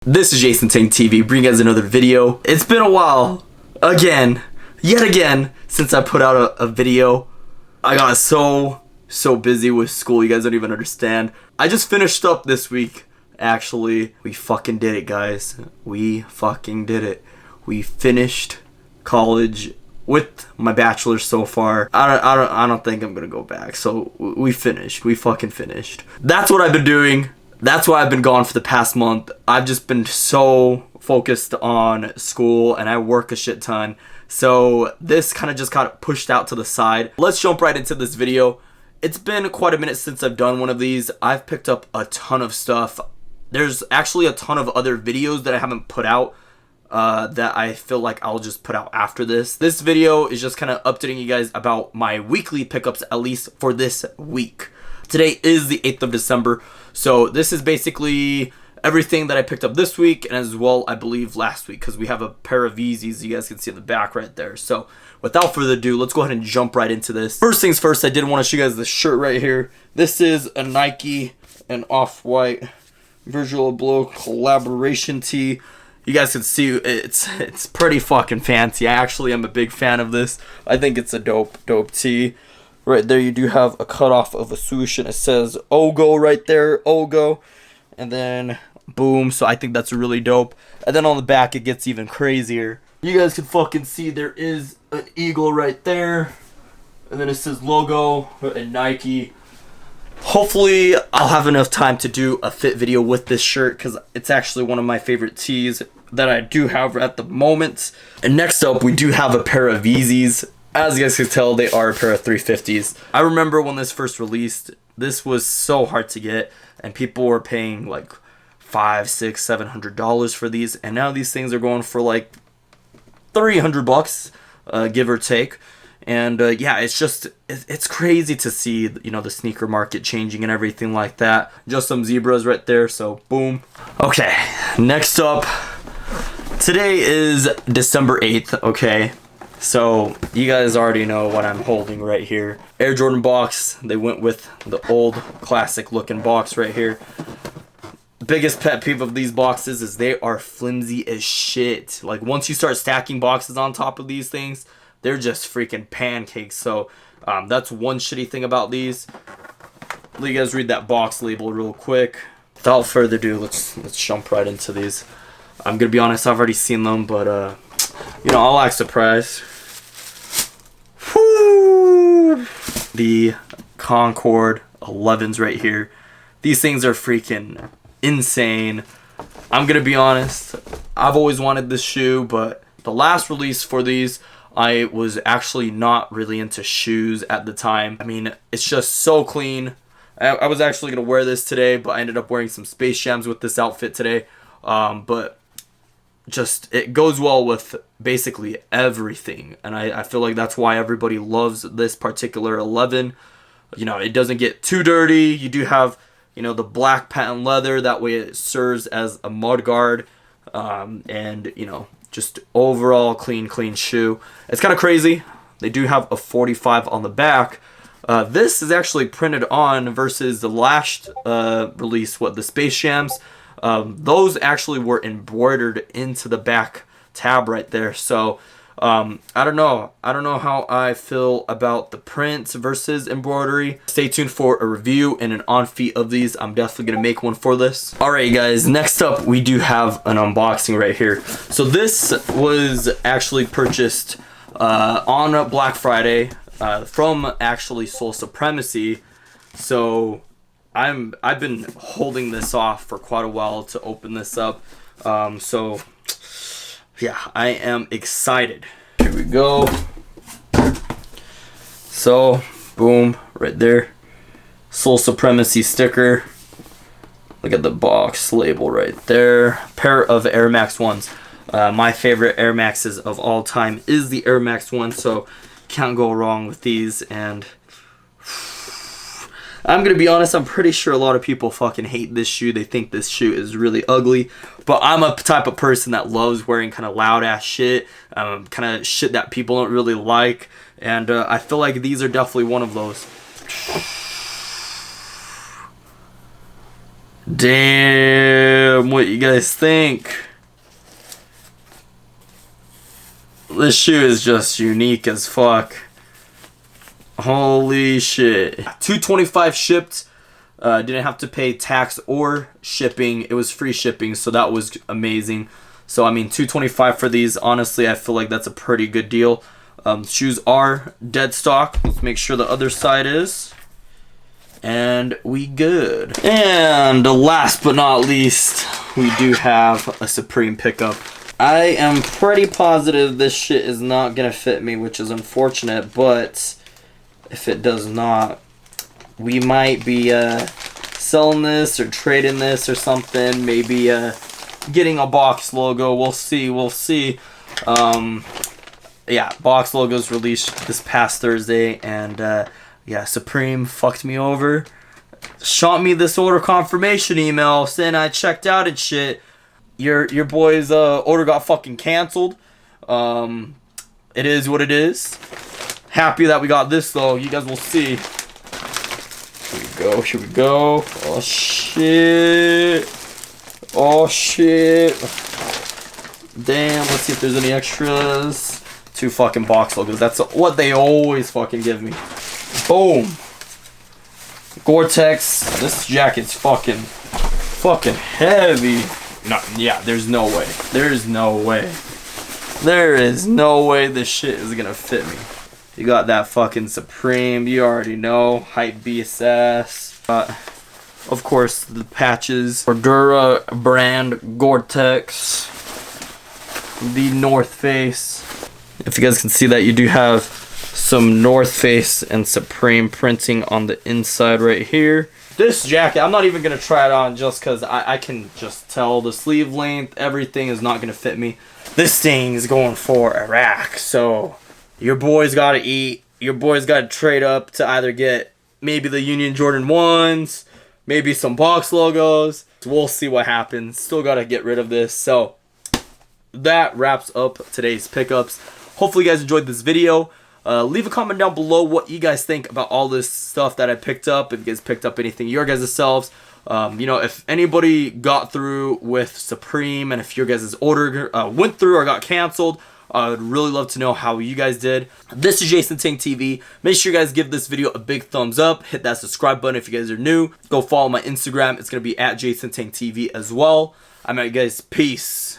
This is Jason Tang TV, bringing you guys another video. It's been a while, yet again, since I put out a video. I got so busy with school, you guys don't even understand. I just finished up this week, actually. We fucking did it, guys. We fucking did it. We finished college with my bachelor's so far. I don't think I'm gonna go back, so we finished. We fucking finished. That's what I've been doing. That's why I've been gone for the past month. I've just been so focused on school and I work a shit ton. So this kind of just got pushed out to the side. Let's jump right into this video. It's been quite a minute since I've done one of these. I've picked up a ton of stuff. There's actually a ton of other videos that I haven't put out that I feel like I'll just put out after this. This video is just kind of updating you guys about my weekly pickups, at least for this week. Today is the 8th of December, so this is basically everything that I picked up this week and as well, I believe, last week, because we have a pair of Yeezys you guys can see in the back right there. So without further ado, let's go ahead and jump right into this. First things first, I did want to show you guys this shirt right here. This is a Nike and Off-White Virgil Abloh collaboration tee. You guys can see it's pretty fucking fancy. I actually am a big fan of this. I think it's a dope tee. Right there you do have a cutoff of a swoosh and it says OGO right there, OGO. And then boom, so I think that's really dope. And then on the back it gets even crazier. You guys can fucking see there is an eagle right there. And then it says logo and Nike. Hopefully I'll have enough time to do a fit video with this shirt because it's actually one of my favorite tees that I do have at the moment. And next up we do have a pair of Yeezys. As you guys can tell, they are a pair of 350s. I remember when this first released, this was so hard to get, and people were paying like $500, $600, $700 for these, and now these things are going for like $300, give or take. And yeah, it's crazy to see, you know, the sneaker market changing and everything like that. Just some zebras right there, so boom. Okay, next up, today is December 8th, okay? So you guys already know what I'm holding right here. Air Jordan box. They went with the old classic looking box right here. Biggest pet peeve of these boxes is they are flimsy as shit. Like once you start stacking boxes on top of these things, they're just freaking pancakes. So that's one shitty thing about these. Let you guys read that box label real quick. Without further ado, let's jump right into these. I'm gonna be honest, I've already seen them, but you know, I'll act surprised. Woo! The Concord 11s right here. These things are freaking insane. I'm gonna be honest, I've always wanted this shoe, but the last release for these, I was actually not really into shoes at the time. I mean, it's just so clean. I was actually gonna wear this today, but I ended up wearing some Space Jams with this outfit today. But just it goes well with basically everything, and I feel like that's why everybody loves this particular 11. You know, it doesn't get too dirty. You do have, you know, the black patent leather, that way it serves as a mud guard, and you know, just overall clean shoe. It's kind of crazy. They do have a 45 on the back. This is actually printed on versus the last release, what, the Space Jams. Those actually were embroidered into the back tab right there. So I don't know how I feel about the prints versus embroidery. Stay tuned for a review and an on feet of these. I'm definitely gonna make one for this. Alright guys, next up we do have an unboxing right here. So this was actually purchased on Black Friday from actually Soul Supremacy. So I've been holding this off for quite a while to open this up. So yeah, I am excited. Here we go. So boom, right there. Soul Supremacy sticker. Look at the box label right there. Pair of Air Max 1s. My favorite Air Maxes of all time is the Air Max 1, so can't go wrong with these. And I'm gonna be honest, I'm pretty sure a lot of people fucking hate this shoe. They think this shoe is really ugly, but I'm a type of person that loves wearing kind of loud ass shit, kind of shit that people don't really like, and I feel like these are definitely one of those. Damn, what you guys think? This shoe is just unique as fuck. Holy shit. $225 shipped. Didn't have to pay tax or shipping. It was free shipping, so that was amazing. So I mean, $225 for these. Honestly, I feel like that's a pretty good deal. Shoes are dead stock. Let's make sure the other side is. And we good. And last but not least, we do have a Supreme pickup. I am pretty positive this shit is not gonna fit me, which is unfortunate, but if it does not, we might be selling this or trading this or something. Maybe getting a box logo. We'll see. Yeah, box logos released this past Thursday, and yeah, Supreme fucked me over. Shot me this order confirmation email saying I checked out and shit. Your boy's order got fucking canceled. It is what it is. Happy that we got this though. You guys will see. Here we go. Oh shit. Damn, let's see if there's any extras. 2 fucking box logos. That's what they always fucking give me. Boom. Gore-Tex. This jacket's fucking heavy. No, yeah, there's no way. There is no way this shit is gonna fit me. You got that fucking Supreme. You already know. Hype beast ass. Of course, the patches. Cordura brand Gore-Tex. The North Face. If you guys can see that, you do have some North Face and Supreme printing on the inside right here. This jacket, I'm not even going to try it on just because I can just tell the sleeve length, everything is not going to fit me. This thing is going for Iraq, so your boy's got to eat. Your boy's got to trade up to either get maybe the Union Jordan 1s, maybe some box logos. We'll see what happens. Still got to get rid of this. So that wraps up today's pickups. Hopefully you guys enjoyed this video. Leave a comment down below what you guys think about all this stuff that I picked up. If you guys picked up anything your guys' selves. You know, if anybody got through with Supreme and if your guys' order went through or got canceled, I would really love to know how you guys did. This is Jason Tang TV. Make sure you guys give this video a big thumbs up. Hit that subscribe button if you guys are new. Go follow my Instagram. It's going to be at Jason Tang TV as well. I'm out, guys. Peace.